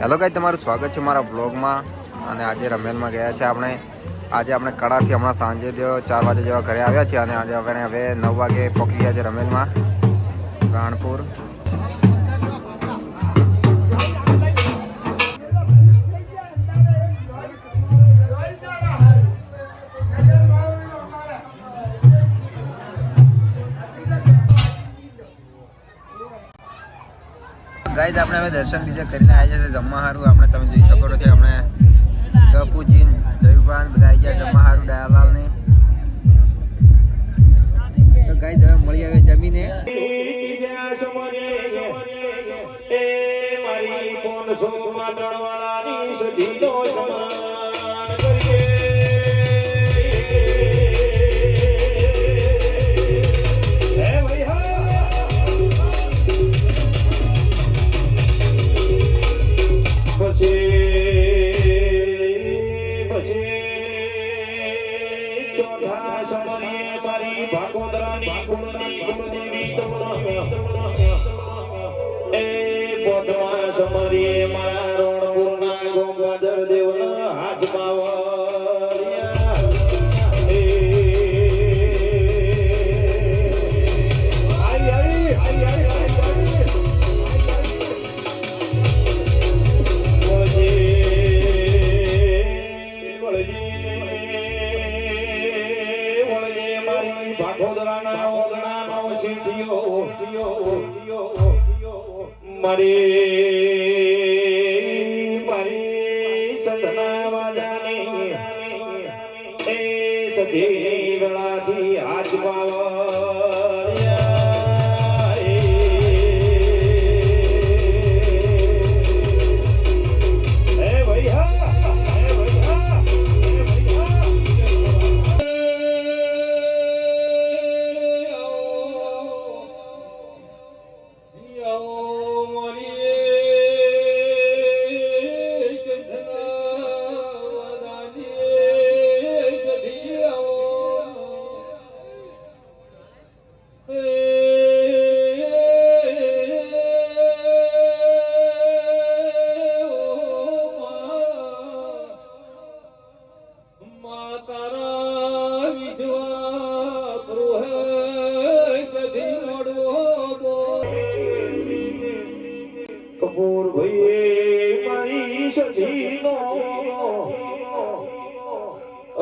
Hello guys, તમારું સ્વાગત છે મારા બ્લોગમાં. અને આજે રમેલમાં ગયા છે આપણે. આજે આપણે કડાથી હમણાં સાંજે 4 વાગે જેવા ઘરે આવ્યા છે અને આજે આપણે હવે 9 વાગે પહોંચી ગયા છે રમેલમાં, રાણપુર. ગાઈઝ, આપણે હવે દર્શન બીજા કરીને આવ્યા છે જમવા સારું. આપણે તમે જોઈ શકો છો કે આપણે કપૂજીન જયુભાન બધા આવી ગયા જમવા સારું, દયાલાલને. તો ગાઈઝ, હવે મળી આવે જમીને. મારી સદના વાજાની એ સધી વેળાથી આજ કપૂર ભાઈ મારી સધીનો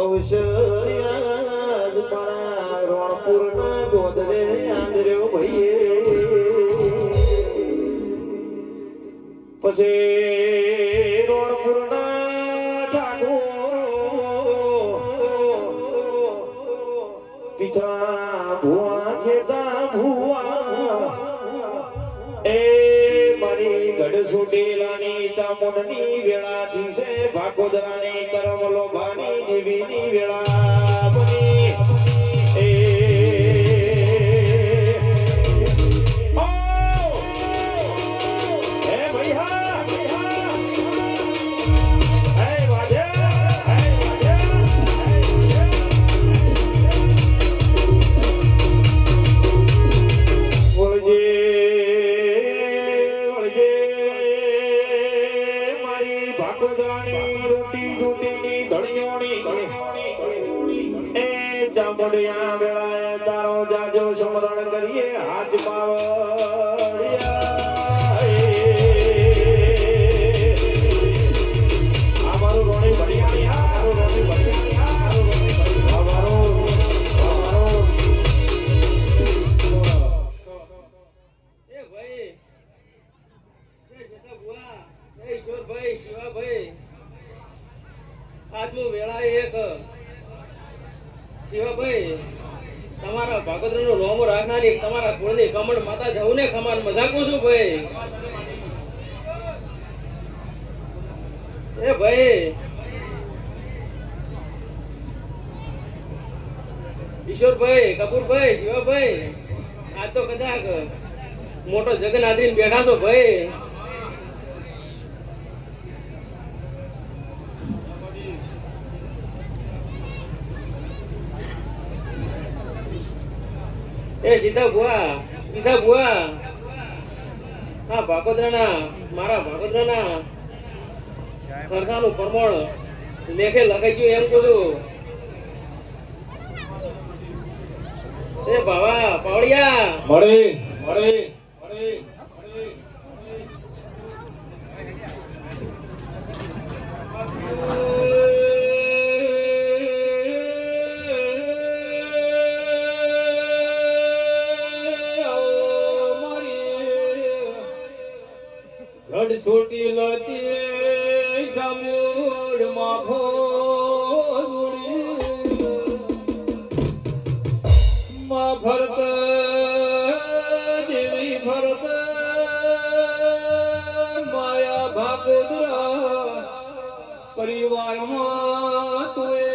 અવસર યાદ મારા રણપુર ના ગોદરે આંદર્યો ભાઈએ પછી રણપુર ના ઠાકોર પિતા ભુવા ખેતા ભુવા એ ગઢ સુટેલાની ચામુંડની વેળાથી છે ભાગોદરાની કરમલોભાની દેવીની વેળા બની એ ચામુંડિયા વેળાએ તારો જાજો સમરણ કરીએ હાથ પાવડિયા અમારું રોણી ભડિયા રોણી ભડિયા એ ભાઈ એ જેતા બુઆ એ ઈશ્વરભાઈ શિવાભાઈ આજનો વેળા એક શિવાભાઈ તમારા ભાગોદરા નો નોમો રાખનારી તમારા કુળની કમળ માતા જવું ને ખમાન મજાકો છું ભાઈ. એ ભાઈ ઈશ્વરભાઈ કપૂરભાઈ શિવાભાઈ આ તો કદાચ મોટો જગન આદરીને બેઠા છો ભાઈ. એ સીધા બુઆ હા ભાગોદરાના મારા ભાગોદરાના ખર્ચાનું પ્રમાણ લેખે લખાઈ ગયું એમ કીધું. એ બાવા પાવડિયા મળી મળી મળી ઘડ છોટી લતી સમૂળ માફો માં ભરત દેવી ભરત માયા ભાગોદરા પરિવારમાં તુએ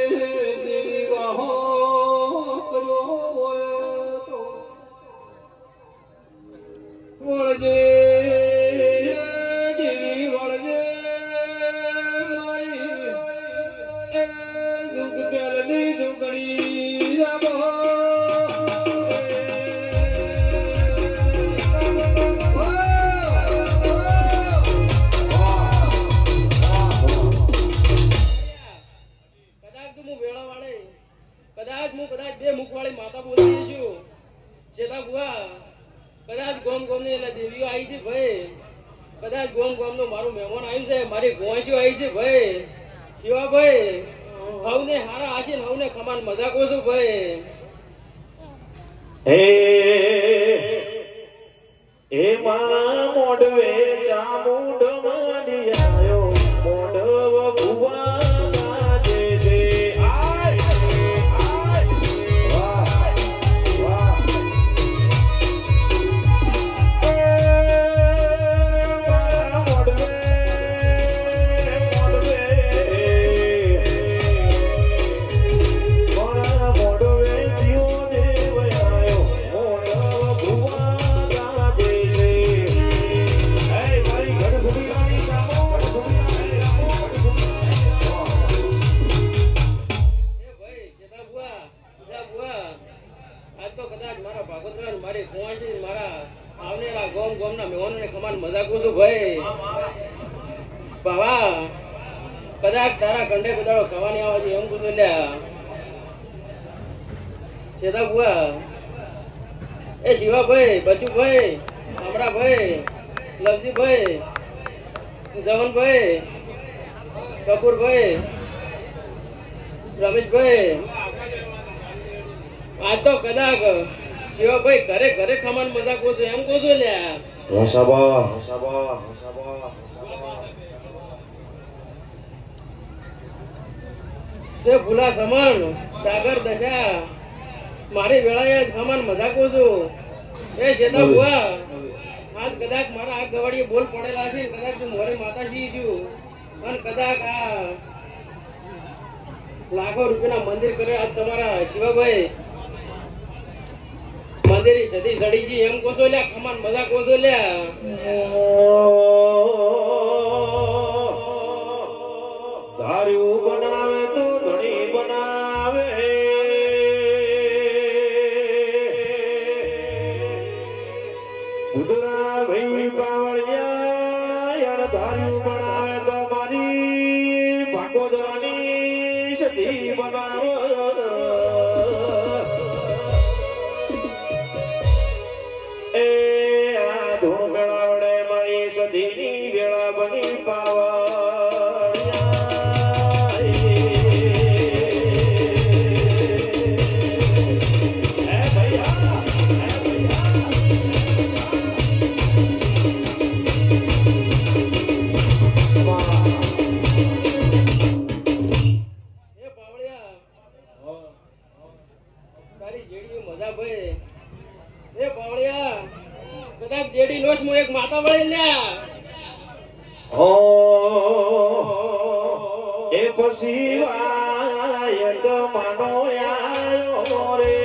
દેવી વાહો કર્યો હોય તો વળજે દેવી વળજે મારી એ દુઃખ પેલની દુકડી રાબો કદાચ બે મુખવાળી માતા બોલી છું ચેતા બુઆ કદાચ ગોમ ગોમની એટલે દેવીઓ આવી છે ભાઈ કદાચ ગોમ ગોમનું મારું મહેમાન આવ્યું છે મારી ગોંશીઓ આવી છે ભાઈ શિવા ભાઈ હવને હારા આશીન હવને ખમાન મજાકો છું ભાઈ એ મારા મોઢવે ચામુંડ માંડી આયો મોઢવ ભુવા ગાજે છે આય આય વાહ વાહ મારા મોઢવે મારા મોઢવે જીવો દેવ આયો મોઢવ ભુવા ગાજે છે એ મારી ઘર સુધી રાણી કામો ઘર સુધી એ ભાઈ ચેતા બુઆ આજ તો કદાચ મારા ભાગોતરા ને મારી ગોંશી ને મારા આવનેલા ગોમ ગોમના મહેમાનોને ખમાન મજાકો છું ભાઈ બાવા કદાચ તારા કંઠે બધાડો કવાની આવે છે એમ કીધું લ્યા ચેતા બુઆ એ શિવાભાઈ બચુભાઈ અમરાભાઈ લવજીભાઈ જવનભાઈ કપૂરભાઈ રમેશભાઈ આજ તો કદાચ શિવાભાઈ ઘરે ઘરે ખમાન મજાક કહું છું એમ કહું છું લ્યા વસાબા વસાબા વસાબા તે ભૂલા સમાન સાગર દશા મારી વેળાએ જ ખમાન મજાક કહું છું એ શેતા બુઆ આજ કદાચ મારા આ ગવાડીએ બોલ પડેલા છે કદાચ હું મોરે માતાજી છું અને કદાચ આ લાખો રૂપિયાના મંદિર કરે આજ તમારા શિવાભાઈ મંદિરી સદી સડીજી એમ કહો છો લ્યા ખમાન મજા કહો છો લ્યા ધાર્યું બનાવે તો ધણી બનાવે ઉદરા ભાઈ પાવળિયા ધાર્યું બનાવે તો મારી ભાગોદરાની સતી બનાવે એ આ ધૂળ મેળાવડે મારી સતીની વેળા બની કદાચ જેડી લોસ માં એક માતા વળી લ્યા એ પછી વાયક માનો આયો રે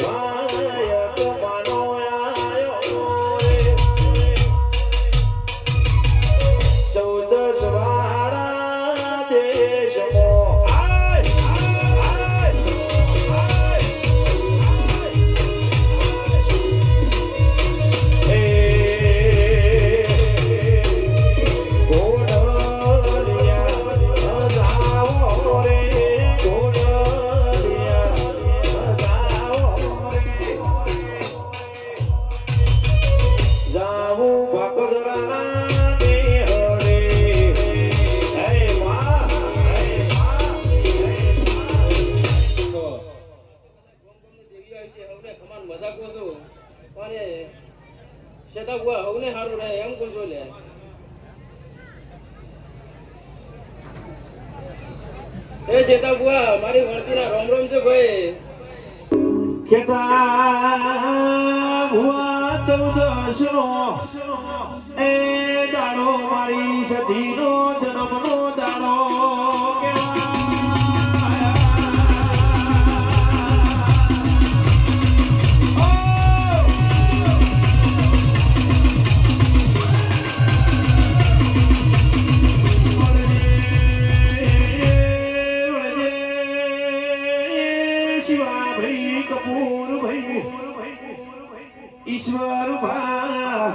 વાયક માનો આયો રે 14 વાળા દેશમાં આય આય એ શેતા બુઆ મારી વળતીના રોમ રોમ છે ભાઈ. કેતા ભુવા 14 નો એ દાડો મારી સધીનો જન્મનો દાડો ઈશ્વર ભા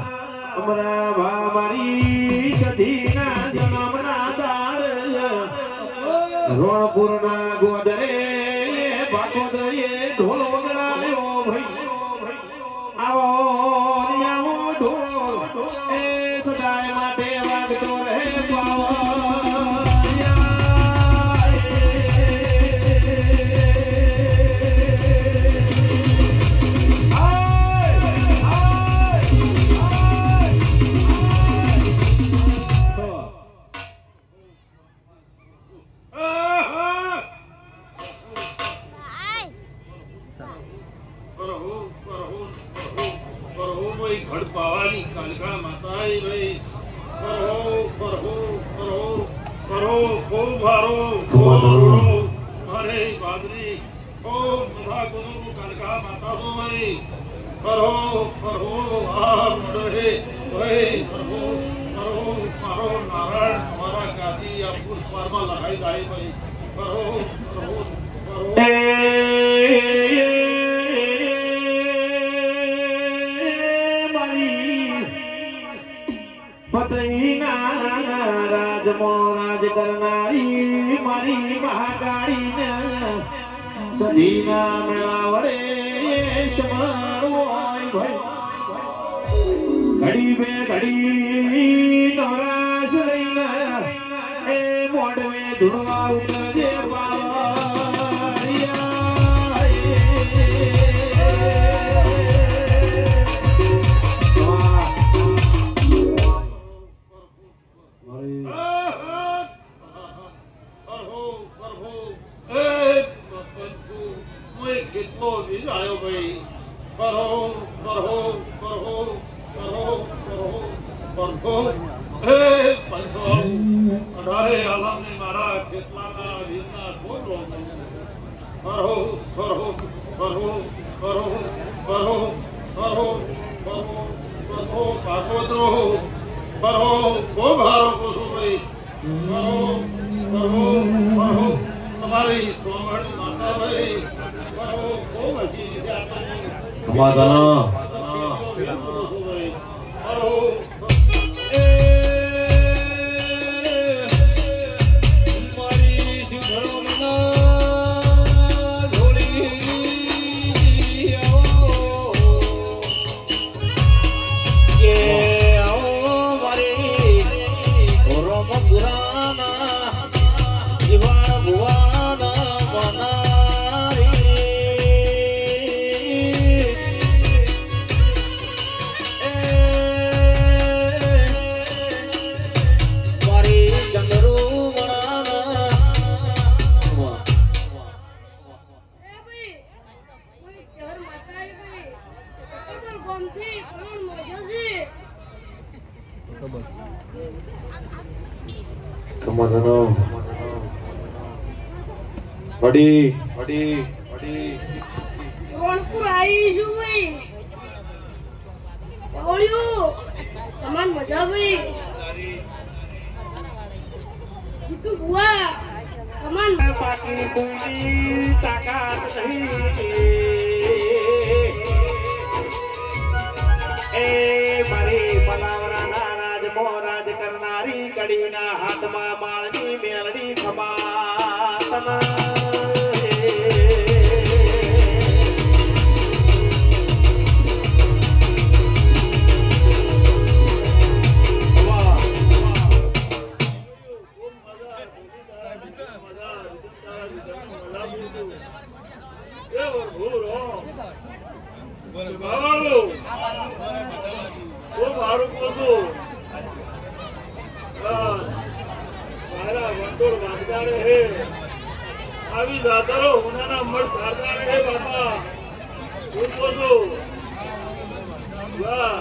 અમરા ભા મારી સધીના જન્મના દાડ રોણપુરના ગોદરે ભાગોદરે ઢોલ વગડાયો ભાઈ આવો ને આવો ઢોલ એ સદાય માટે વાગતો રહે રાજ કરનારી મારી મહાકાળી સદીના મેળા વડે સમરણ હોય ભાઈ ઘડી બે ઘડી નવરાશ લઈને એ મોડવે ધૂળવા ઉતરજે રોણપુર આવી છું ભાઈ ઓળ્યું તમાર મજા ભાઈ જીતુ બુઆ તમાર બાકી કોઈની તાકાત નહીં એ મારી પલાવરાના રાજ મોરાજ કરનારી કડીના હાથમાં માળની મેલડી ખમાતના આવી જાતરો ઉનાના મળ ખાતા રે બાપા હું બોલો વાહ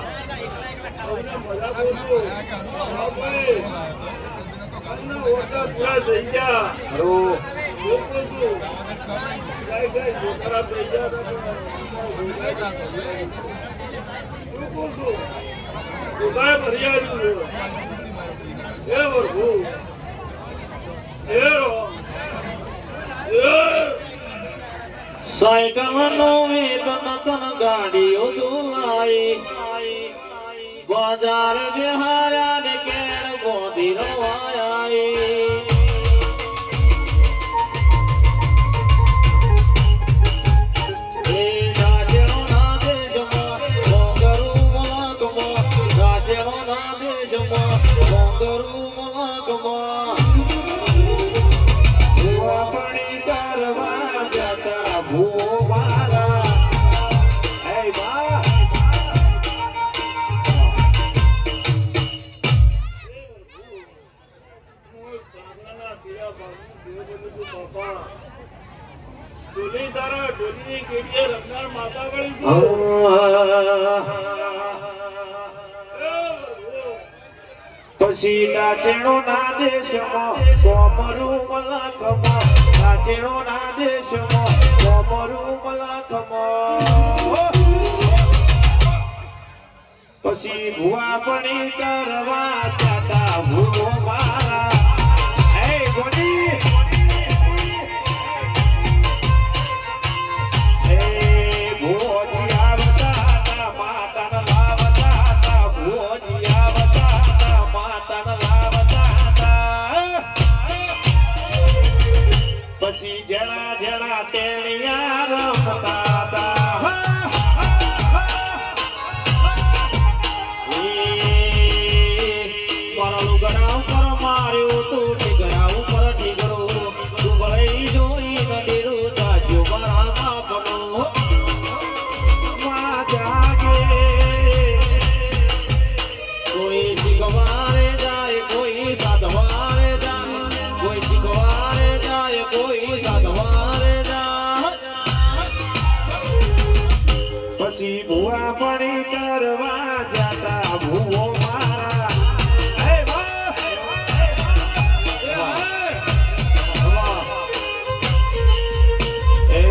અમને મજા બોલો ભાઈ અમને ઓટા પૂરા થઈ ગયા હલો હું બોલો ગાય ગાય છોકરા થઈ ગયા હું બોલો તો ગાય ભરિયાળ્યું એ વરભુ એ રો સાયકલ નો વેતન તન ગાડીઓ દુલાઈ બજાર બિહારા ને કેળ ગોધી રવાયા આપણી કરવા જતા ભૂવો મારા હે બા ડોલી તારા ડોલી કેડીએ રંગાર માતા વળી છું પછી નાચેણો ના દેશમાં કોમરું મલકમાં નાચેણો ના દેશમાં કોમરું મલકમાં પછી ભુવા પણી કરવા જાતા ભૂવો મારા હે ગોડી હે ભુવોજી આવતા માતાને લાવતા ભુવોજી આવતા માતાને લાવતા પછી જણા જણા તેણિયા રમતા હતા મારા લુગડા ઉપર માર્યું તું ઠીકરા ઉપર ઠીકરો તું ભળઈ જોઈ નદીરું તાજ્યો મારા બાપનો માં જાગે કોઈ શીખવારે જાય કોઈ સાધવારે જાય કોઈ શીખવારે જાય કોઈ સાધવારે જાય પછી ભુવા પડી કરવા જાતા ભૂવો મારા હે વાહ એ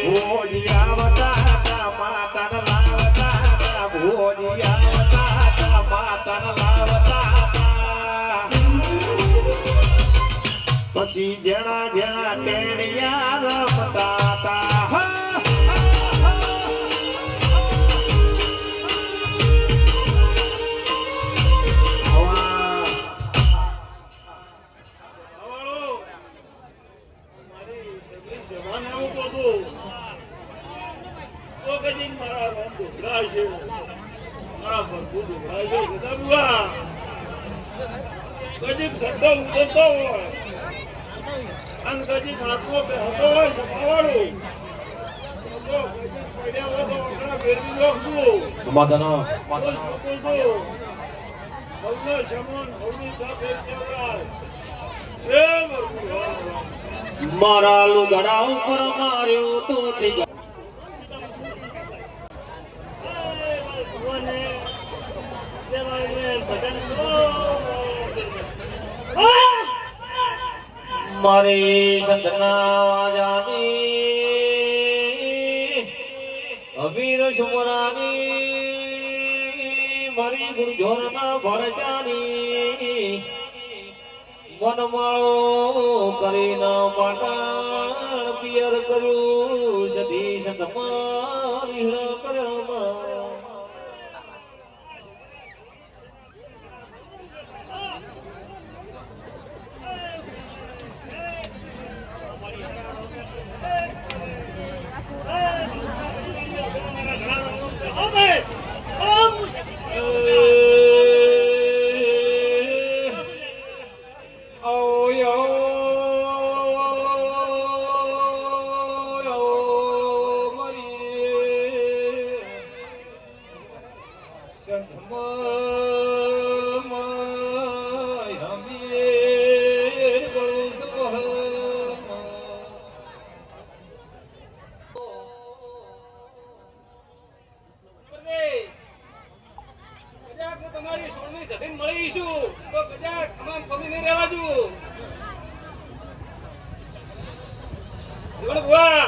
ભુવોજી આવતા હતા માતાને લાવતા હતા ભુવોજી આવતા હતા માતાને લાવતા હતા પછી જણા જણા ટેણિયા રમતા હતા આવાળો મારી સગી જવાન આવું તો છું તો કદી મારા રોમ ડુબડા છે મારા ભરપૂર ડુબડા છે બધા બુઆ કદી સડ્ડો ઉતરતો હોય અને કદી નાખવો બેહતો હોય સપાવાળો તો કદી પડ્યા હોય તો આપણા બેરી નાખશું સમાધાન ભવનો શમન ભવની સાથે જવરાય એ ભરપૂર મારા લુગડા ઉપર માર્યું તું ઠીક મારી સંતના વાજાની અવીર સુમરાની મારી ગુરજોરના ભરજાની મનમાળો કરીને પાટણ પિયર કર્યું સધી સંતમાં રીહળ કર્યા કદાચ તમામ કમી નહીં રહેવા દઉં. જોડે બુઆ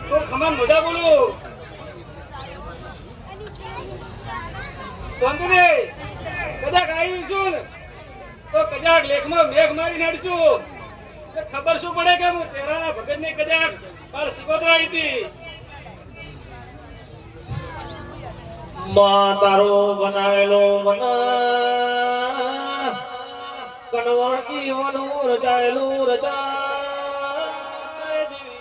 તો ખમાન મોઢા બોલું શાંતિને કદાચ આવી છું ને તો કદાચ લેખમાં મેઘ મારી નાડશું તો ખબર શું પડે કે હું ચહેરાના ભગત ને કદાચ મારે સિકોતરા આવી હતી. માં તારો બનાવેલો મન કનવણકી વનું રચાયેલું રચાય દેવી.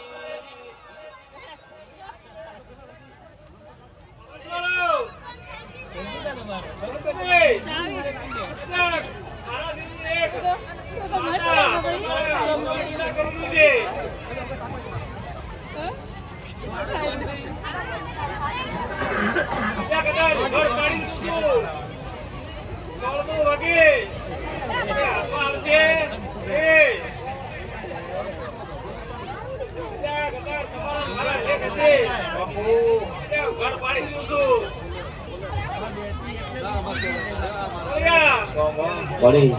વળી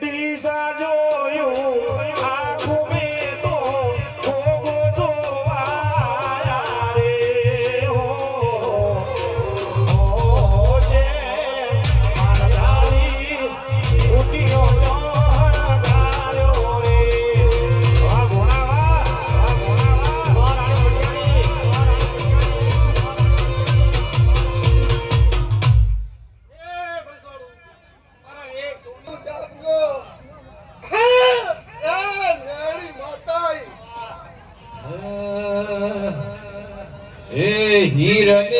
દિશા જોયું આંખું મેં તો ભોગો જોવાયા રે હો છે મારધારી ઉઠ્યો ચણગાર્યો રે વાહ ઘોડાવા રાણી હે હીરને